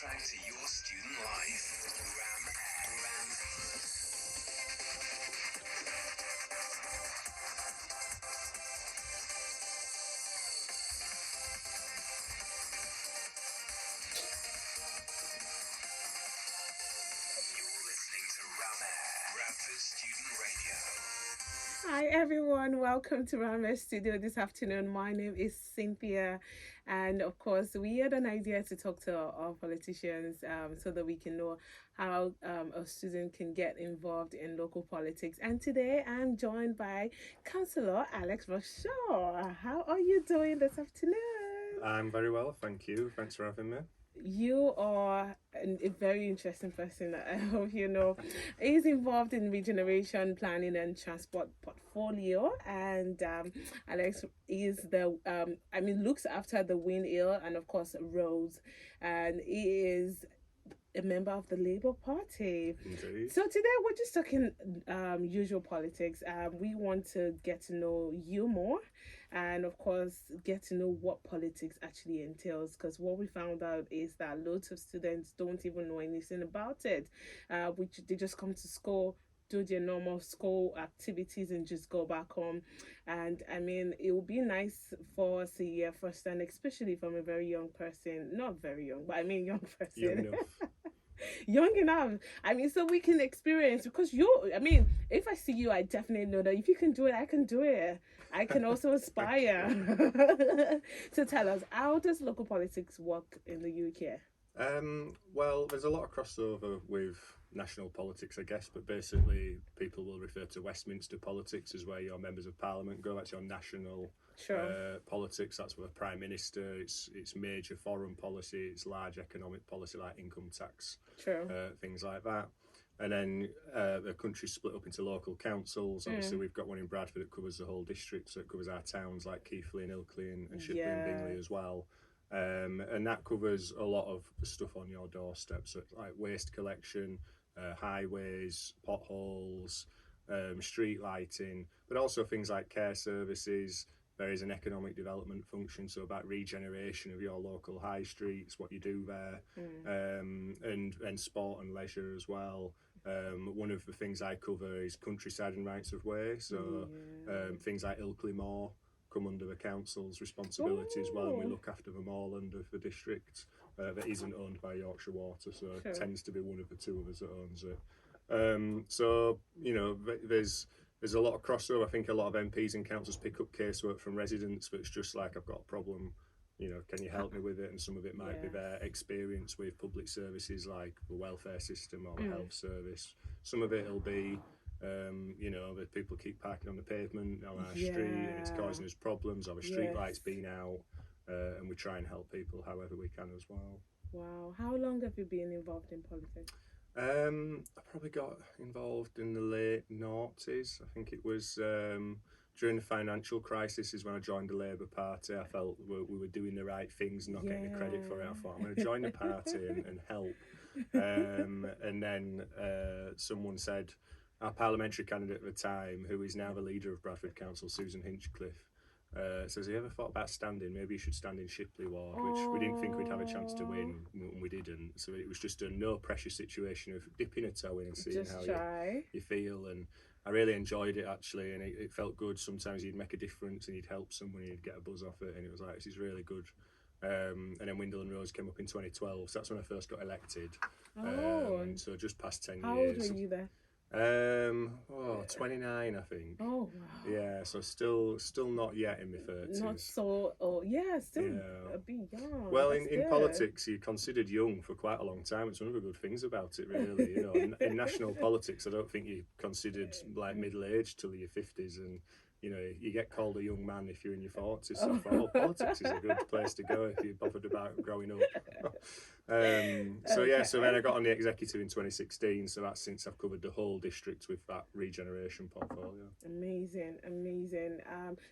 soundtrack to your student life. Ram. You're listening to Bradford Student Radio. Hi everyone, welcome to Rama Studio this afternoon. My name is Cynthia, and of course, we had an idea to talk to our politicians so that we can know how a student can get involved in local politics. And today I'm joined by Councillor Alex Rochelle. How are you doing this afternoon? I'm very well, thank you. Thanks for having me. You are a very interesting person. I hope you know. He's involved in regeneration planning and transport portfolio, and Alex is looks after the Wind Hill and of course roads, and he is a member of the Labour Party. Indeed. So today we're just talking usual politics. We want to get to know you more, and of course get to know what politics actually entails. Because what we found out is that loads of students don't even know anything about it. Which they just come to school, do their normal school activities and just go back home. And I mean, it would be nice for us to hear first, and especially from a very young person, not very young, but I mean young person. Young enough. Young enough. I mean, so we can experience, because if I see you, I definitely know that if you can do it, I can do it. I can also aspire. So tell us, how does local politics work in the UK? Well, there's a lot of crossover with national politics, I guess, but basically people will refer to Westminster politics as where your members of parliament go. That's your national Sure. politics. That's where the prime minister. It's major foreign policy. It's large economic policy like income tax, True. things like that. And then the country's split up into local councils. Obviously, we've got one in Bradford that covers the whole district, so it covers our towns like Keighley and Ilkley and Shipley and Bingley as well. And that covers a lot of stuff on your doorstep, so it's like waste collection, highways, potholes, street lighting, but also things like care services. There is an economic development function, so about regeneration of your local high streets, what you do there, and sport and leisure as well. One of the things I cover is countryside and rights of way, so things like Ilkley Moor come under the council's responsibility as well, and we look after the moorland of the district that isn't owned by Yorkshire Water, so it tends to be one of the two of us that owns it. So you know, there's a lot of crossover. I think a lot of MPs and councils pick up casework from residents, but it's just like, I've got a problem, you know, can you help me with it? And some of it might be their experience with public services like the welfare system or the health service. Some of it will be you know, that people keep parking on the pavement on our street and it's causing us problems, or the street lights being out, and we try and help people however we can as well. Wow. How long have you been involved in politics? I probably got involved in the late noughties. I think it was during the financial crisis is when I joined the Labour Party. I felt we were doing the right things, not getting the credit for it. I thought, I'm going to join the party and help. And then someone said, our parliamentary candidate at the time, who is now the leader of Bradford Council, Susan Hinchcliffe, says, have you ever thought about standing? Maybe you should stand in Shipley Ward, which we didn't think we'd have a chance to win, and we didn't. So it was just a no pressure situation of dipping a toe in and seeing Just how try. you feel. And I really enjoyed it actually, and it felt good. Sometimes you'd make a difference and you'd help someone, you'd get a buzz off it, and it was like, this is really good. And then Windle and Rose came up in 2012, so that's when I first got elected. So just past 10 How years. old were you there? 29 I think. Oh wow. Yeah, so still not yet in my 30s. Not so old. Yeah, still a bit young. Well, That's in good. politics, you're considered young for quite a long time. It's one of the good things about it, really. You know, in national politics, I don't think you're considered like middle-aged till your 50s, and you know, you get called a young man if you're in your 40s. So I thought, politics is a good place to go if you're bothered about growing up. So then I got on the executive in 2016. So that's since I've covered the whole district with that regeneration portfolio. Amazing.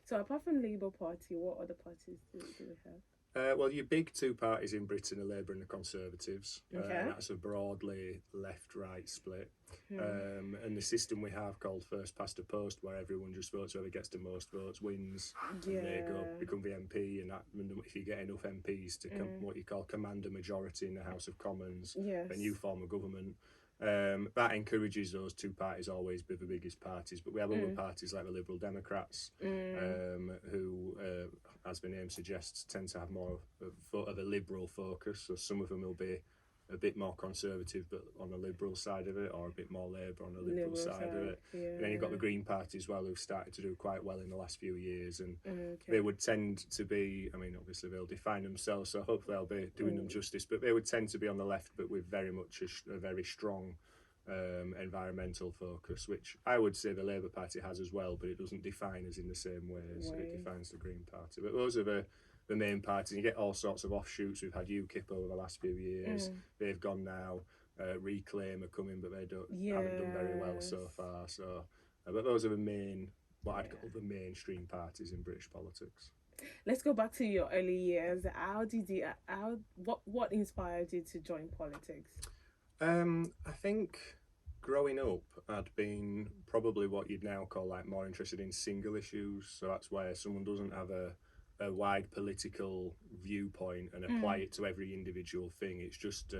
So apart from Labour Party, what other parties do we have? Well, your big two parties in Britain are Labour and the Conservatives. Okay. That's a broadly left-right split. Hmm. And the system we have called first past the post, where everyone just votes, whoever gets the most votes wins, and they go Yeah. become the MP. And if you get enough MPs to what you call command a majority in the House of Commons, Yes. then you form a government. That encourages those two parties always be the biggest parties, but we have other parties like the Liberal Democrats, who, as the name suggests, tend to have more of a liberal focus. So some of them will be a bit more conservative, but on the liberal side of it, or a bit more Labour on the liberal side of it. Yeah. And then you've got the Green Party as well, who've started to do quite well in the last few years, and Okay. they would tend to be, I mean, obviously they'll define themselves, so hopefully I'll be doing them justice, but they would tend to be on the left, but with very much a very strong environmental focus, which I would say the Labour Party has as well, but it doesn't define us in the same way as it defines the Green Party. But those are the main parties. You get all sorts of offshoots. We've had UKIP over the last few years. They've gone now. Reclaim are coming, but they haven't done very well so far. So, but those are the main, what I'd call the mainstream parties in British politics. Let's go back to your early years. What inspired you to join politics? I think growing up, I'd been probably what you'd now call like more interested in single issues. So that's where someone doesn't have a wide political viewpoint and apply it to every individual thing. It's just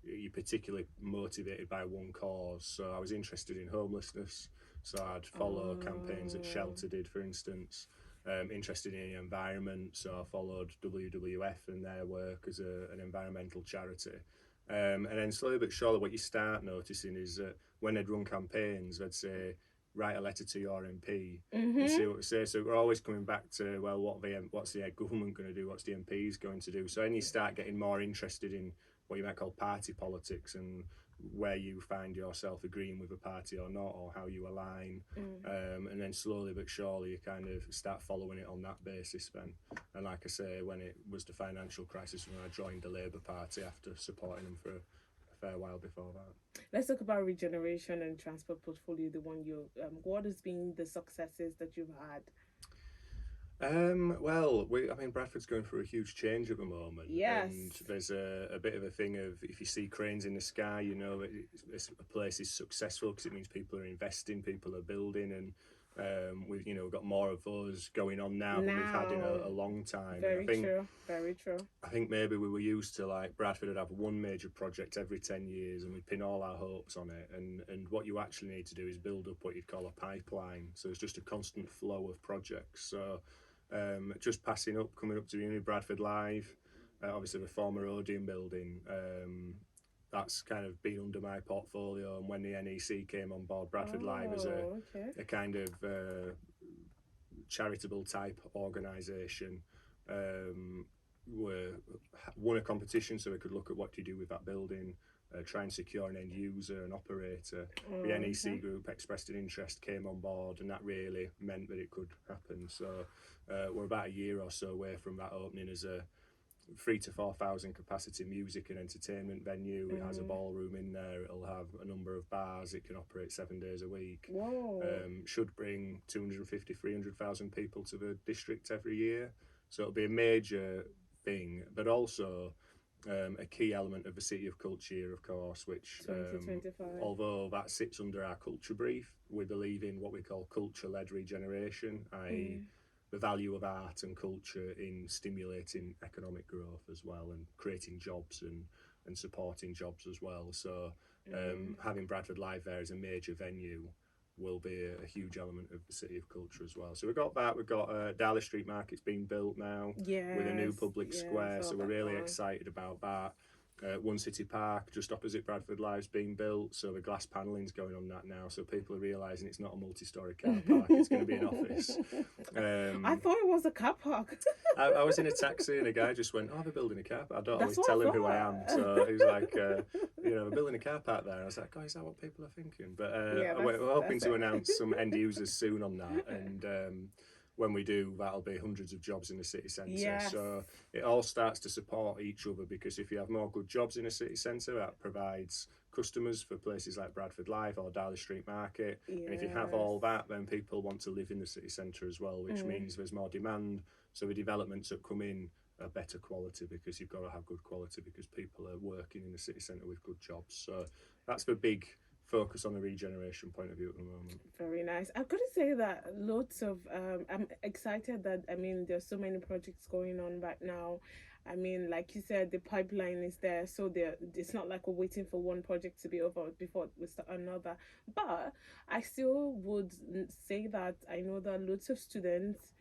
you're particularly motivated by one cause. So I was interested in homelessness, so I'd follow campaigns that Shelter did, for instance. Interested in the environment, so I followed WWF and their work as an environmental charity. And then slowly but surely what you start noticing is that when they'd run campaigns, they'd say, write a letter to your MP and see what they say. So we're always coming back to, well, what's the government going to do? What's the MPs going to do? So then you start getting more interested in what you might call party politics and where you find yourself agreeing with a party or not, or how you align. And then slowly but surely you kind of start following it on that basis then. And like I say, when it was the financial crisis, when I joined the Labour Party after supporting them for a fair while before that. Let's talk about Regeneration and Transport Portfolio, the one you what has been the successes that you've had? Well, Bradford's going through a huge change at the moment. Yes. And there's a bit of a thing of, if you see cranes in the sky, you know a place is successful because it means people are investing, people are building, and we've got more of those going on now than we've had in a long time. Very true. I think maybe we were used to, like, Bradford would have one major project every 10 years and we'd pin all our hopes on it, and what you actually need to do is build up what you'd call a pipeline, so it's just a constant flow of projects. So just coming up to the Bradford Live, obviously the former Odeon building, that's kind of been under my portfolio, and when the NEC came on board, Bradford Live as a kind of charitable type organisation, won a competition so we could look at what to do with that building, try and secure an end user, an operator. The NEC group expressed an interest, came on board, and that really meant that it could happen. So we're about a year or so away from that opening as a 3,000 to 4,000 capacity music and entertainment venue. It has a ballroom in there, it'll have a number of bars, it can operate 7 days a week. Should bring 250, 300,000 people to the district every year. So it'll be a major thing, but also a key element of the City of Culture, of course, which, 2025. although that sits under our culture brief, we believe in what we call culture-led regeneration, i.e. the value of art and culture in stimulating economic growth as well, and creating jobs and supporting jobs as well. So having Bradford Live there as a major venue will be a huge element of the City of Culture as well. So we've got that. We've got Darley Street Market's being built now with a new public square, so we're really excited about that. One City Park just opposite Bradford Live's being built, so the glass panelling's going on that now, so people are realising it's not a multi-storey car park, it's going to be an office. I thought it was a car park. I was in a taxi and a guy just went, they're building a car park. I don't always tell him who I am, so he was like, they're building a car park there. And I was like, is that what people are thinking? But we're hoping to announce some end users soon on that, and when we do, that'll be hundreds of jobs in the city centre. Yes. So it all starts to support each other, because if you have more good jobs in a city centre, that provides customers for places like Bradford Live or Darley Street Market. And if you have all that, then people want to live in the city centre as well, which means there's more demand. So the developments that come in a better quality, because you've got to have good quality because people are working in the city centre with good jobs. So that's the big focus on the regeneration point of view at the moment. Very nice. I've got to say that lots of I'm excited that, I mean, there's so many projects going on right now. I mean, like you said, the pipeline is there, so there it's not like we're waiting for one project to be over before we start another. But I still would say that I know that lots of students,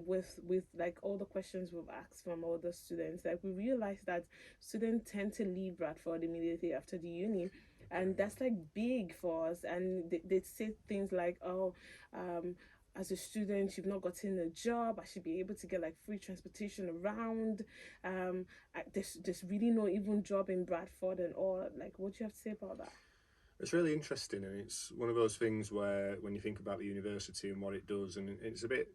with like all the questions we've asked from all the students, like we realize that students tend to leave Bradford immediately after the uni, and that's like big for us. And they say things like, oh, as a student you've not gotten a job, I should be able to get like free transportation around. There's really no even job in Bradford and all. Like, what do you have to say about that? It's really interesting, and it's one of those things where when you think about the university and what it does, and it's a bit,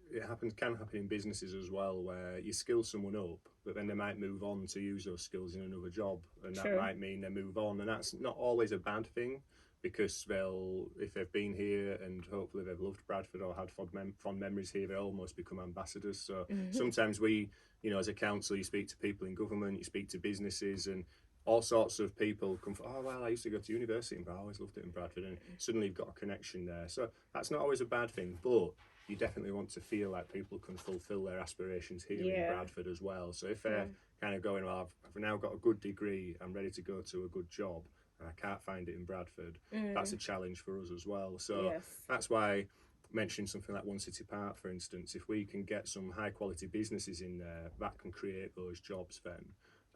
can happen in businesses as well, where you skill someone up, but then they might move on to use those skills in another job, and that Sure. might mean they move on, and that's not always a bad thing, because they'll, if they've been here and hopefully they've loved Bradford or had fond memories here, they almost become ambassadors. So sometimes we, as a council, you speak to people in government, you speak to businesses, and all sorts of people come from, oh, well, I used to go to university, but I always loved it in Bradford, and suddenly you've got a connection there. So that's not always a bad thing, but you definitely want to feel like people can fulfil their aspirations here in Bradford as well. So if they're kind of going, well, I've now got a good degree, I'm ready to go to a good job, and I can't find it in Bradford, that's a challenge for us as well. So that's why mentioning something like One City Park, for instance, if we can get some high quality businesses in there, that can create those jobs then.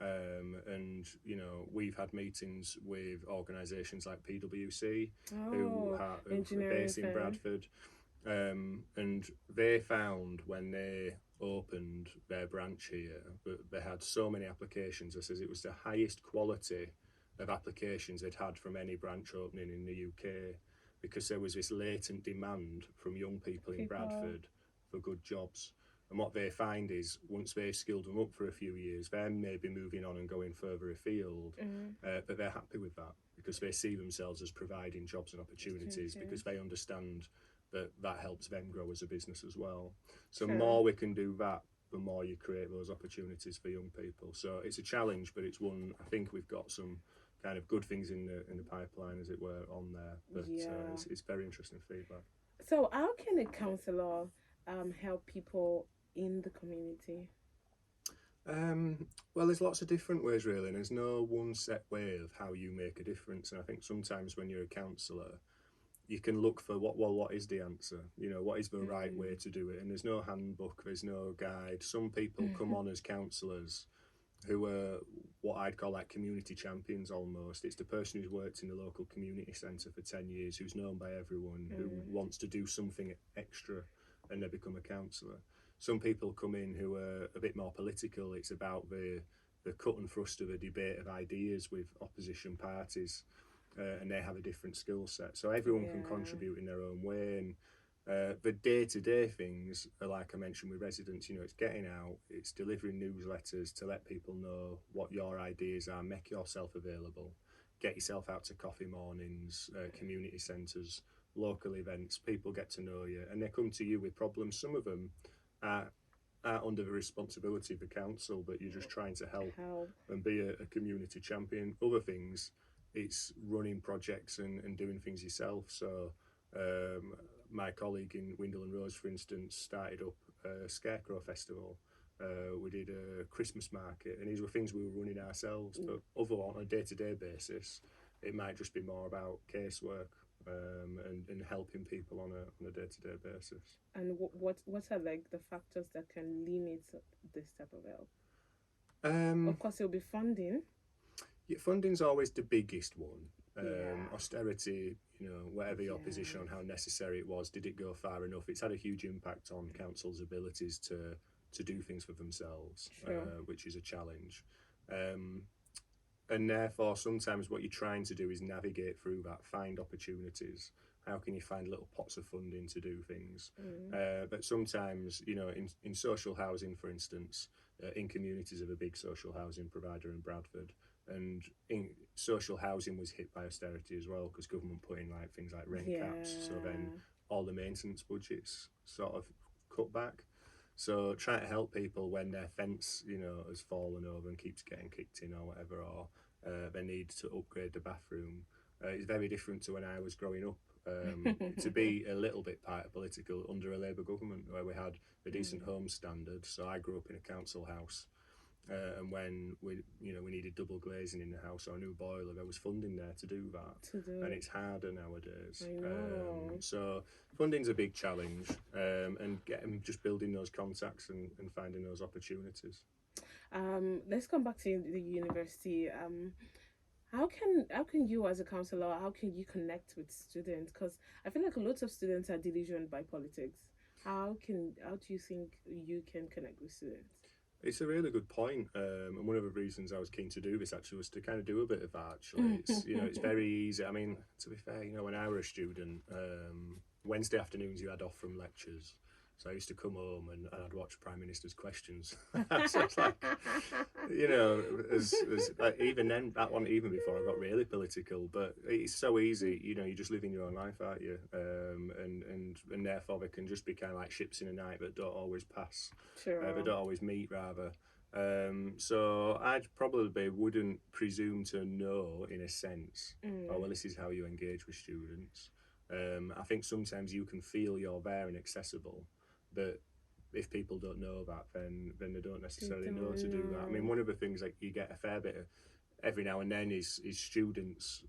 And we've had meetings with organisations like PwC, who are based in Bradford, and they found when they opened their branch here that they had so many applications. It says it was the highest quality of applications they'd had from any branch opening in the UK, because there was this latent demand from young people in Bradford for good jobs. And what they find is, once they've skilled them up for a few years, they're maybe moving on and going further afield, but they're happy with that, because they see themselves as providing jobs and opportunities, because they understand that that helps them grow as a business as well. So the more we can do that, the more you create those opportunities for young people. So it's a challenge, but it's one, I think we've got some kind of good things in the pipeline, as it were, on there. But it's very interesting feedback. So how can a counsellor help people in the community? Well, there's lots of different ways, really, and there's no one set way of how you make a difference. And I think sometimes when you're a counsellor, you can look for what is the answer, what is the right way to do it, and there's no handbook, there's no guide. Some people come on as counsellors who are what I'd call like community champions almost. It's the person who's worked in the local community centre for 10 years, who's known by everyone, who wants to do something extra, and they become a counsellor. Some people come in who are a bit more political. It's about the cut and thrust of a debate of ideas with opposition parties, and they have a different skill set. So everyone can contribute in their own way. And the day-to-day things are, like I mentioned with residents, it's getting out, it's delivering newsletters to let people know what your ideas are, make yourself available, get yourself out to coffee mornings, community centres, local events. People get to know you, and they come to you with problems. Some of them are under the responsibility of the council, but you're just trying to help and be a community champion. Other things, it's running projects and doing things yourself. So my colleague in Windle and Rose, for instance, started up a Scarecrow Festival. We did a Christmas market, and these were things we were running ourselves. But other on a day-to-day basis, it might just be more about casework and helping people on a day-to-day basis. And what are like the factors that can limit this type of help? Of course, it'll be funding. Yeah, funding's always the biggest one. Austerity, whatever your position on how necessary it was, did it go far enough? It's had a huge impact on councils' abilities to do things for themselves, which is a challenge. And therefore, sometimes what you're trying to do is navigate through that, find opportunities. How can you find little pots of funding to do things? But sometimes, in social housing, for instance, in communities of a big social housing provider in Bradford, and in social housing was hit by austerity as well, because government put in like things like rent caps. So then all the maintenance budgets sort of cut back. So trying to help people when their fence, has fallen over and keeps getting kicked in or whatever, or they need to upgrade the bathroom, is very different to when I was growing up. To be a little bit part political under a Labour government where we had a decent home standard. So I grew up in a council house. And when we needed double glazing in the house or a new boiler, there was funding there to do that. And it's harder nowadays. I know. So funding's a big challenge, and just building those contacts and finding those opportunities. Let's come back to the university. How can you as a counselor, how can you connect with students? Because I feel like lots of students are delusioned by politics. How do you think you can connect with students? It's a really good point, and one of the reasons I was keen to do this actually was to kind of do a bit of that. Actually, it's very easy. I mean, to be fair, when I were a student, Wednesday afternoons you had off from lectures, so I used to come home and I'd watch Prime Minister's Questions. So it's like, even then, that one, even before I got really political, but it's so easy. You're just living your own life, aren't you? And therefore they can just be kind of like ships in the night that don't always pass. Sure. They don't always meet, rather. So I probably wouldn't presume to know, in a sense, oh, well, this is how you engage with students. I think sometimes you can feel you're there and accessible, but if people don't know that, then they don't necessarily know to do that. I mean, one of the things that you get a fair bit of every now and then is students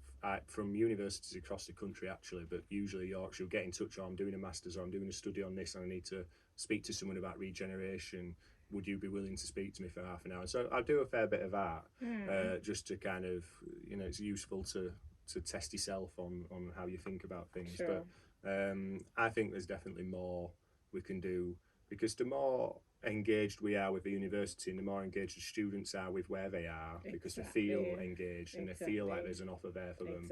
from universities across the country, actually, but usually Yorkshire, get in touch, or I'm doing a master's or I'm doing a study on this and I need to speak to someone about regeneration. Would you be willing to speak to me for half an hour? So I do a fair bit of that, just to kind of, it's useful to test yourself on how you think about things. Sure. But I think there's definitely more we can do, because the more engaged we are with the university and the more engaged the students are with where they are, because they feel engaged and they feel like there's an offer there for them.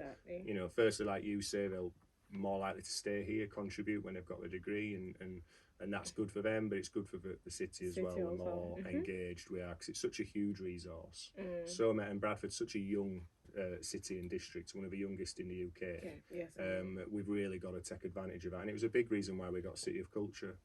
Firstly, like you say, they're more likely to stay here, contribute when they've got the degree, and that's good for them, but it's good for the city as well. The more engaged we are, because it's such a huge resource. And Bradford's such a young city and district, one of the youngest in the UK. Okay. Yes. We've really got to take advantage of that, and it was a big reason why we got City of Culture